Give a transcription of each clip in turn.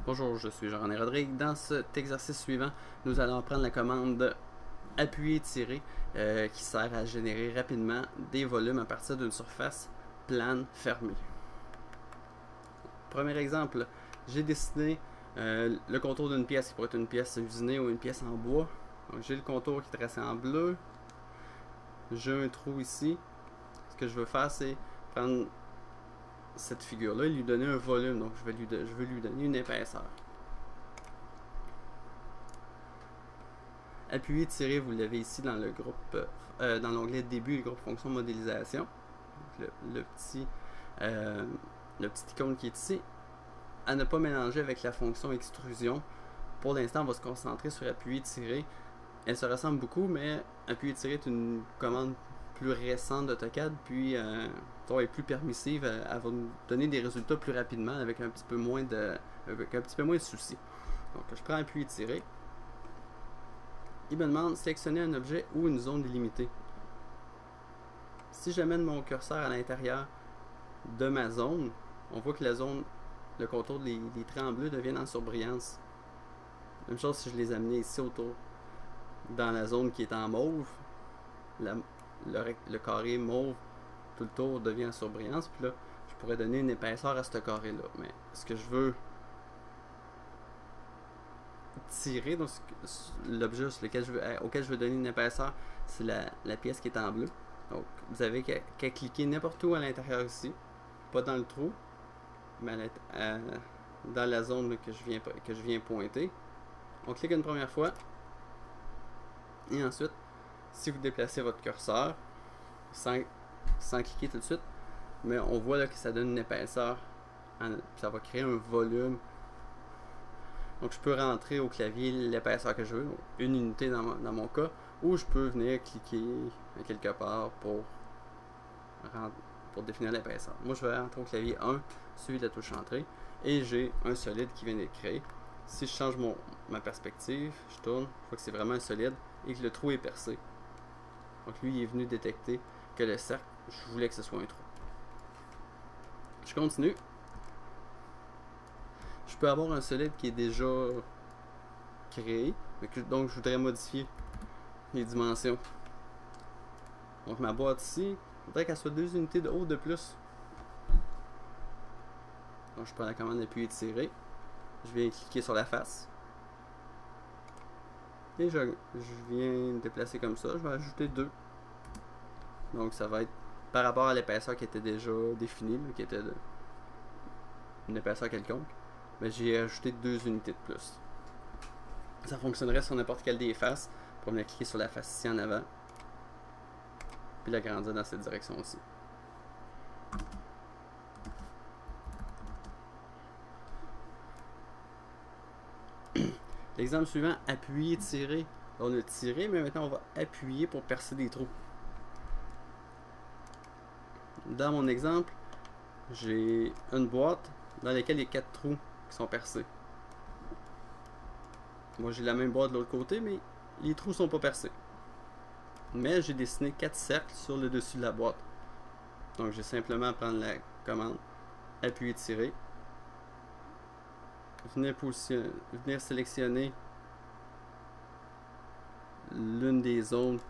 Bonjour, je suis Jean-René Rodrigue. Dans cet exercice suivant, nous allons prendre la commande appuyer-tirer qui sert à générer rapidement des volumes à partir d'une surface plane fermée. Premier exemple, j'ai dessiné le contour d'une pièce qui pourrait être une pièce usinée ou une pièce en bois. Donc j'ai le contour qui est tracé en bleu. J'ai un trou ici. Ce que je veux faire, c'est prendre cette figure-là et lui donner un volume. Donc je veux lui donner une épaisseur. Appuyer, tirer, vous l'avez ici dans le groupe, dans l'onglet début, le groupe fonction modélisation. Le petit icône qui est ici. À ne pas mélanger avec la fonction extrusion. Pour l'instant, on va se concentrer sur appuyer, tirer. Elle se ressemble beaucoup, mais appuyer, tirer est une commande plus récente d'AutoCAD, puis est plus permissive. Elle va nous donner des résultats plus rapidement avec un petit peu moins de soucis. Donc, je prends appuyer, tirer. Il me demande de sélectionner un objet ou une zone délimitée. Si j'amène mon curseur à l'intérieur de ma zone, on voit que la zone, le contour des traits en bleu deviennent en surbrillance. Même chose si je les amenais ici autour. Dans la zone qui est en mauve, le carré mauve tout le tour devient en surbrillance. Puis là, je pourrais donner une épaisseur à ce carré-là. Mais ce que je veux tirer, donc l'objet auquel je veux donner une épaisseur, c'est la pièce qui est en bleu. Donc, vous avez qu'à cliquer n'importe où à l'intérieur ici, pas dans le trou, mais dans la zone que je viens pointer. On clique une première fois, et ensuite, si vous déplacez votre curseur, sans cliquer tout de suite, mais on voit là que ça donne une épaisseur, ça va créer un volume. Donc je peux rentrer au clavier l'épaisseur que je veux, une unité dans mon cas, ou je peux venir cliquer quelque part pour définir l'épaisseur. Moi je vais rentrer au clavier 1, suivi de la touche entrée, et j'ai un solide qui vient d'être créé. Si je change ma perspective, je tourne, je vois que c'est vraiment un solide et que le trou est percé. Donc lui il est venu détecter que le cercle, je voulais que ce soit un trou. Je continue. Je peux avoir un solide qui est déjà créé, donc je voudrais modifier les dimensions. Donc ma boîte ici, il faudrait qu'elle soit 2 unités de haut de plus. Donc je prends la commande appuyer tirer. Je viens cliquer sur la face. Et je viens déplacer comme ça. Je vais ajouter 2. Donc ça va être par rapport à l'épaisseur qui était déjà définie, qui était une épaisseur quelconque. Mais j'ai ajouté 2 unités de plus. Ça fonctionnerait sur n'importe quelle des faces. Pour venir cliquer sur la face ici en avant. Puis l'agrandir dans cette direction aussi. L'exemple suivant, appuyer, tirer. On a tiré, mais maintenant on va appuyer pour percer des trous. Dans mon exemple, j'ai une boîte dans laquelle il y a 4 trous qui sont percés. Moi j'ai la même boîte de l'autre côté, mais les trous sont pas percés. Mais j'ai dessiné 4 cercles sur le dessus de la boîte. Donc j'ai simplement à prendre la commande appuyer tirer, venir sélectionner l'une des zones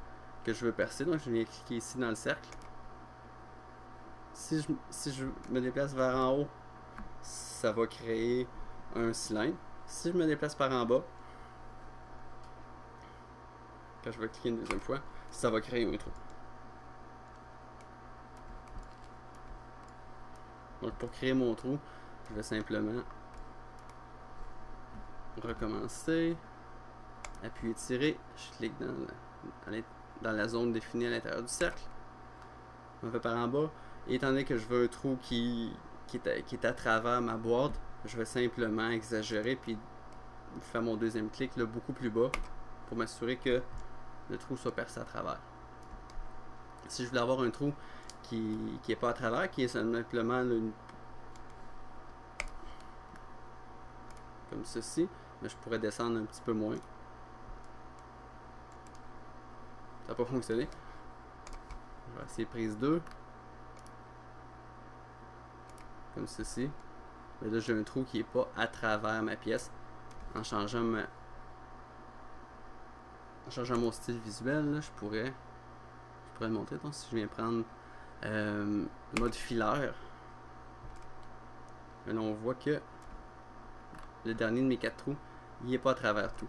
que je veux percer. Donc je viens cliquer ici dans le cercle. Si je me déplace vers en haut, ça va créer un cylindre. Si je me déplace par en bas, quand je vais cliquer une deuxième fois, ça va créer un trou. Donc pour créer mon trou, je vais simplement recommencer, appuyer tirer, je clique dans la zone définie à l'intérieur du cercle, on fait par en bas, et étant donné que je veux un trou qui est à travers ma boîte, je vais simplement exagérer puis faire mon deuxième clic là, beaucoup plus bas pour m'assurer que le trou soit percé à travers. Si je voulais avoir un trou qui n'est pas à travers, qui est simplement comme ceci, mais je pourrais descendre un petit peu moins. Ça n'a pas fonctionné. Je vais essayer prise 2. Comme ceci. Mais là, j'ai un trou qui n'est pas à travers ma pièce. En changeant mon style visuel, là, je pourrais le montrer. Donc, si je viens prendre le mode filaire, là, on voit que le dernier de mes 4 trous, il n'est pas à travers tout.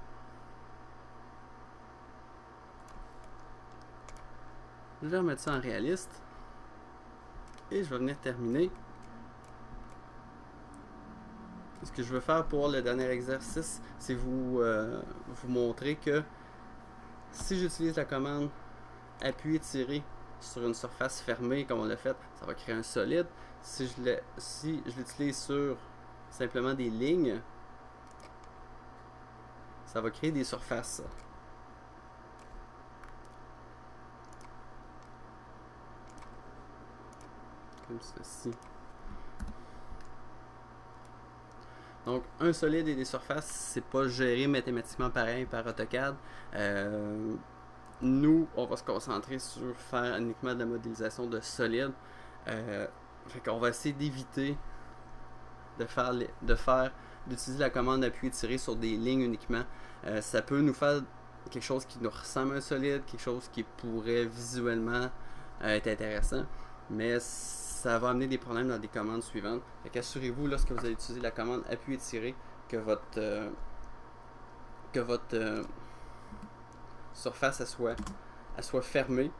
Je vais remettre ça en réaliste. Et je vais venir terminer. Ce que je veux faire pour le dernier exercice, c'est vous montrer que si j'utilise la commande appuyer tirer sur une surface fermée comme on l'a fait, ça va créer un solide. Si je l'utilise sur simplement des lignes, ça va créer des surfaces. Comme ceci. Donc, un solide et des surfaces, c'est pas géré mathématiquement pareil par AutoCAD. Nous, on va se concentrer sur faire uniquement de la modélisation de solides. Fait qu'on va essayer d'éviter d'utiliser la commande appuyer tirer sur des lignes uniquement. Ça peut nous faire quelque chose qui nous ressemble à un solide, quelque chose qui pourrait visuellement être intéressant, mais ça va amener des problèmes dans des commandes suivantes. Fait qu'assurez-vous, lorsque vous allez utiliser la commande appuyer tirer, que votre surface soit fermée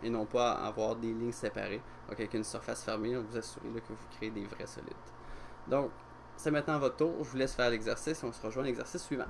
et non pas avoir des lignes séparées. Donc avec une surface fermée, vous assurez là, que vous créez des vrais solides. Donc, c'est maintenant votre tour. Je vous laisse faire l'exercice et on se rejoint à l'exercice suivant.